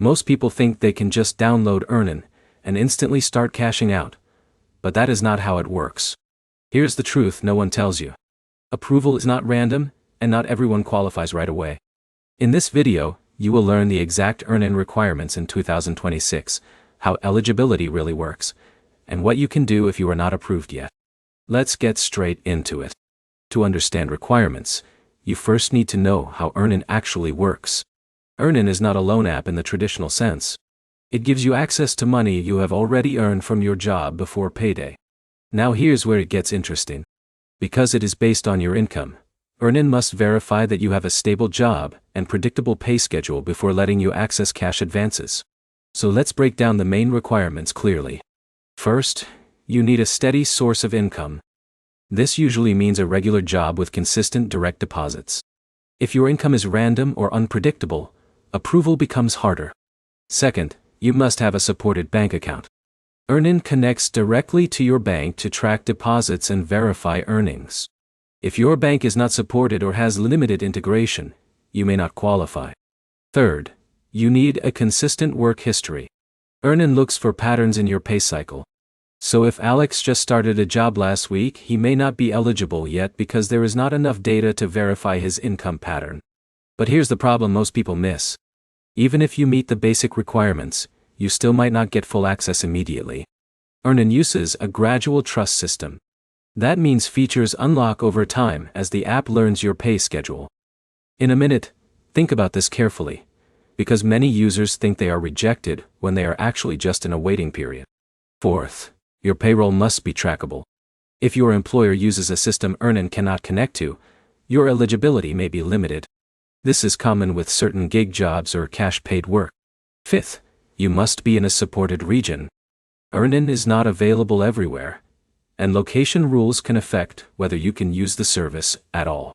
Most people think they can just download Earnin and instantly start cashing out, but that is not how it works. Here's the truth no one tells you. Approval is not random, and not everyone qualifies right away. In this video, you will learn the exact Earnin requirements in 2026, how eligibility really works, and what you can do if you are not approved yet. Let's get straight into it. To understand requirements, you first need to know how Earnin actually works. Earnin is not a loan app in the traditional sense. It gives you access to money you have already earned from your job before payday. Now here's where it gets interesting. Because it is based on your income, Earnin must verify that you have a stable job and predictable pay schedule before letting you access cash advances. So let's break down the main requirements clearly. First, you need a steady source of income. This usually means a regular job with consistent direct deposits. If your income is random or unpredictable, approval becomes harder. Second, you must have a supported bank account. Earnin connects directly to your bank to track deposits and verify earnings. If your bank is not supported or has limited integration, you may not qualify. Third, you need a consistent work history. Earnin looks for patterns in your pay cycle. So if Alex just started a job last week, he may not be eligible yet because there is not enough data to verify his income pattern. But here's the problem most people miss. Even if you meet the basic requirements, you still might not get full access immediately. Earnin uses a gradual trust system. That means features unlock over time as the app learns your pay schedule. In a minute, think about this carefully, because many users think they are rejected when they are actually just in a waiting period. Fourth, your payroll must be trackable. If your employer uses a system Earnin cannot connect to, your eligibility may be limited. This is common with certain gig jobs or cash-paid work. Fifth, you must be in a supported region. Earnin is not available everywhere, and location rules can affect whether you can use the service at all.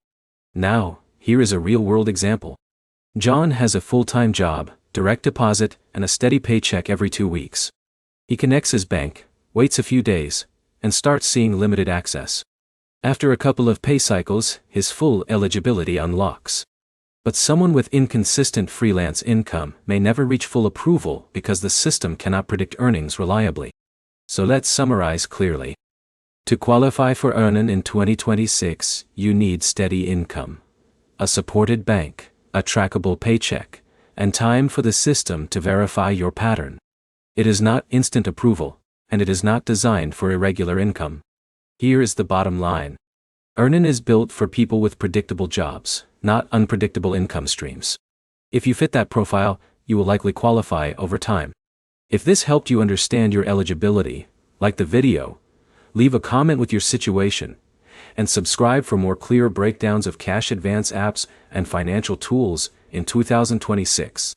Now, here is a real-world example. John has a full-time job, direct deposit, and a steady paycheck every 2 weeks. He connects his bank, waits a few days, and starts seeing limited access. After a couple of pay cycles, his full eligibility unlocks. But someone with inconsistent freelance income may never reach full approval because the system cannot predict earnings reliably. So let's summarize clearly. To qualify for Earnin in 2026, you need steady income, a supported bank, a trackable paycheck, and time for the system to verify your pattern. It is not instant approval, and it is not designed for irregular income. Here is the bottom line. Earnin is built for people with predictable jobs, not unpredictable income streams. If you fit that profile, you will likely qualify over time. If this helped you understand your eligibility, like the video, leave a comment with your situation, and subscribe for more clear breakdowns of cash advance apps and financial tools in 2026.